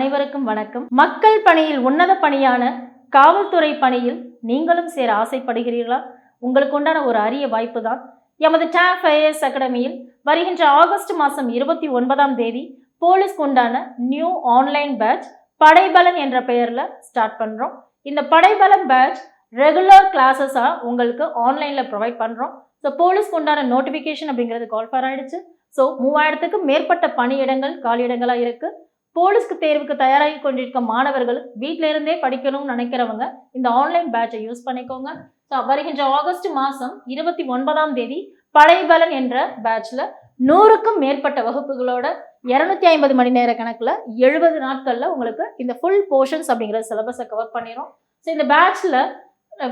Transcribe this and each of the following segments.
அனைவருக்கும் வணக்கம். மக்கள் பணியில் உன்னத பணியான காவல்துறை பணியில் நீங்களும் சேர ஆசைப்படுகிறீர்களா? உங்களுக்கு உண்டான ஒரு அரிய வாய்ப்பு தான் எமது டாப் ஐஏஎஸ் அகாடமியில் வருகின்ற ஆகஸ்ட் மாதம் 29ஆம் தேதி போலீஸ்க்கு உண்டான நியூ ஆன்லைன் பேட்ச் படைபலன் என்ற பெயரில் ஸ்டார்ட் பண்ணுறோம். இந்த படைபலன் பேட்ச் ரெகுலர் கிளாஸஸாக உங்களுக்கு ஆன்லைனில் ப்ரொவைட் பண்ணுறோம். ஸோ போலீஸ்க்கு உண்டான நோட்டிஃபிகேஷன் அப்படிங்கிறது கால்ஃபர் ஆகிடுச்சு. ஸோ 3000க்கும் மேற்பட்ட பணியிடங்கள் காலியிடங்களாக இருக்குது. போலீஸ்க்கு தேர்வுக்கு தயாராகி கொண்டிருக்க மாணவர்கள் வீட்டில இருந்தே படிக்கணும்னு நினைக்கிறவங்க இந்த ஆன்லைன் பேட்சை யூஸ் பண்ணிக்கோங்க. ஸோ வருகின்ற ஆகஸ்ட் மாதம் 29ஆம் தேதி படைபலன் என்ற பேட்ச்ல 100க்கும் மேற்பட்ட வகுப்புகளோட 250 மணி நேர கணக்கில் 70 நாட்களில் உங்களுக்கு இந்த ஃபுல் போர்ஷன்ஸ் அப்படிங்கிற சிலபஸை கவர் பண்ணிடும். ஸோ இந்த பேட்ச்ல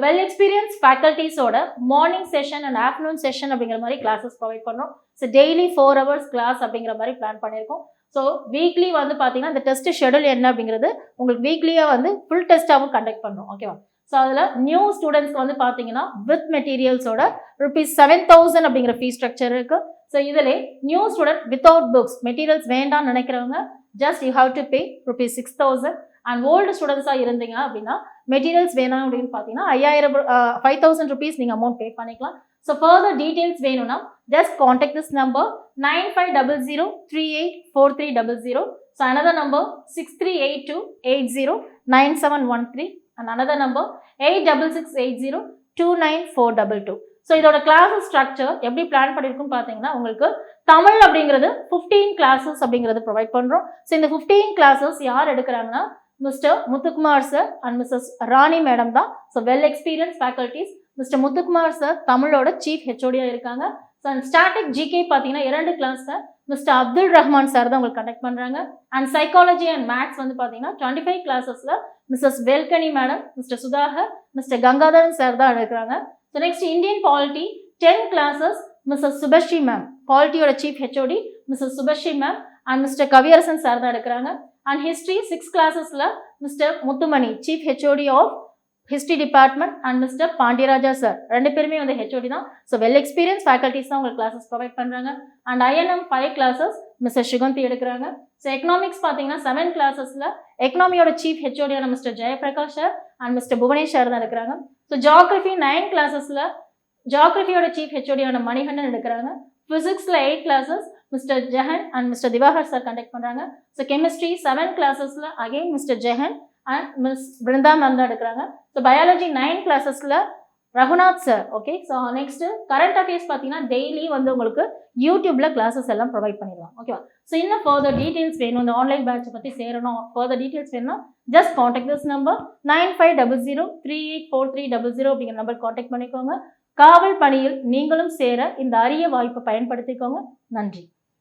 வெல் எக்ஸ்பீரியன்ஸ் ஃபேக்கல்ட்டிஸோட morning session and afternoon session அப்படிங்கிற மாதிரி கிளாஸஸ் ப்ரொவைட் பண்ணுறோம். ஸோ டெய்லி 4 hours கிளாஸ் அப்படிங்கிற மாதிரி பிளான் பண்ணியிருக்கோம். ஸோ வீக்லி வந்து பார்த்தீங்கன்னா இந்த டெஸ்ட் ஷெடியூல் என்ன அப்படிங்கிறது உங்களுக்கு வீக்லியாக வந்து ஃபுல் டெஸ்ட்டாகவும் கண்டக்ட் பண்ணுறோம். ஓகேவா? ஸோ அதில் நியூ ஸ்டூடெண்ட்ஸ்க்கு வந்து பார்த்தீங்கன்னா வித் மெட்டீரியல்ஸோட ₹7,000 அப்படிங்கிற ஃபீஸ் ஸ்ட்ரக்சர் இருக்குது. ஸோ இதில் new student without books materials வேண்டாம்னு நினைக்கிறவங்க just you have to pay ₹6,000. And old ஸ்டூடெண்ட்ஸாக இருந்தீங்க அப்படின்னா மெட்டீரியல்ஸ் வேணும் அப்படின்னு பார்த்தீங்கன்னா ₹5,000 நீங்கள் அமௌண்ட் பே பண்ணிக்கலாம். ஸோ ஃபர்தர் டீட்டெயில்ஸ் வேணும்னா just contact this number 9500384300. So another number 6382809713 and another number 8668029422. So இதோட கிளாஸஸ் ஸ்ட்ரக்சர் எப்படி பிளான் பண்ணியிருக்குன்னு பார்த்தீங்கன்னா உங்களுக்கு தமிழ் அப்படிங்கிறது 15 கிளாஸஸ் அப்படிங்கிறது ப்ரொவைட் பண்ணுறோம். ஸோ இந்த 15 கிளாஸஸ் யார் எடுக்கிறாங்கன்னா Mr Muthukumar sir and Mrs Rani madam தான். So well experience faculties. Mr Muthukumar sir தமிழோட சீஃப் ஹெச்ஓடியாக இருக்காங்க. ஸோ அண்ட் ஸ்டாட்டிக் ஜிகே பார்த்தீங்கன்னா 2 கிளாஸை மிஸ்டர் அப்துல் ரஹ்மான் சார் தான் உங்களுக்கு கண்டக்ட் பண்ணுறாங்க. அண்ட் சைக்காலஜி அண்ட் மேத்ஸ் வந்து பார்த்தீங்கன்னா 25 கிளாஸஸில் Mrs Velkani madam, Mr Sudhakar, Mr Gangadharan sir தான் எடுக்கிறாங்க. So next Indian polity 10 classes Mrs Subashree ma'am, பாலிட்டியோட chief HOD Mrs Subashree ma'am and Mr Kaviyarasan sir தான் எடுக்கிறாங்க. அண்ட் ஹிஸ்ட்ரி 6 கிளாஸஸில் Mr Muthumani, chief HOD of history department and Mr Pandiyaraja sir, 2 பேருமே வந்து ஹெச்ஓடி தான். So well experience faculties தான் உங்களுக்கு கிளாஸஸ் ப்ரொவைட் பண்ணுறாங்க. And INM 5 classes Mr Sugandhi எடுக்கிறாங்க. ஸோ எக்கனாமிக்ஸ் பார்த்தீங்கன்னா 7 கிளாஸஸில் எக்கனாமியோட சீஃப் ஹெச்ஓடியான Mr Jayaprakash sir and Mr Bhuvanesh sir தான் எடுக்கிறாங்க. ஸோ ஜியாகிரஃபி 9 கிளாஸஸில் ஜியாகிரஃபியோட சீஃப் ஹெச்ஓடியான மணிகண்டன் எடுக்கிறாங்க. ஃபிசிக்ஸில் 8 classes Mr Jehan and Mr Diwakar sir conduct பண்ணுறாங்க. ஸோ கெமிஸ்ட்ரி 7 கிளாஸஸில் again Mr Jehan and miss Brinda ma'am தான் எடுக்கிறாங்க. ஸோ பயாலஜி 9 கிளாஸஸில் Raghunath sir. Okay. So next current affairs பார்த்தீங்கன்னா டெய்லி வந்து உங்களுக்கு யூடியூப்ல கிளாஸஸ் எல்லாம் ப்ரொவைட் பண்ணிடுவாங்க. ஓகேவா? ஸோ இன்னும் ஃபர்தர் டீட்டெயில்ஸ் வேணும், இந்த ஆன்லைன் பேட்சை பற்றி சேரணும், ஃபர்தர் டீட்டெயில்ஸ் வேணும்னா ஜஸ்ட் காண்டாக்ட் திஸ் நம்பர் 9500384300 அப்படிங்கிற நம்பர் காண்டாக்ட் பண்ணிக்கோங்க. காவல் பணியில் நீங்களும் சேர இந்த அரிய வாய்ப்பை பயன்படுத்திக்கோங்க. நன்றி.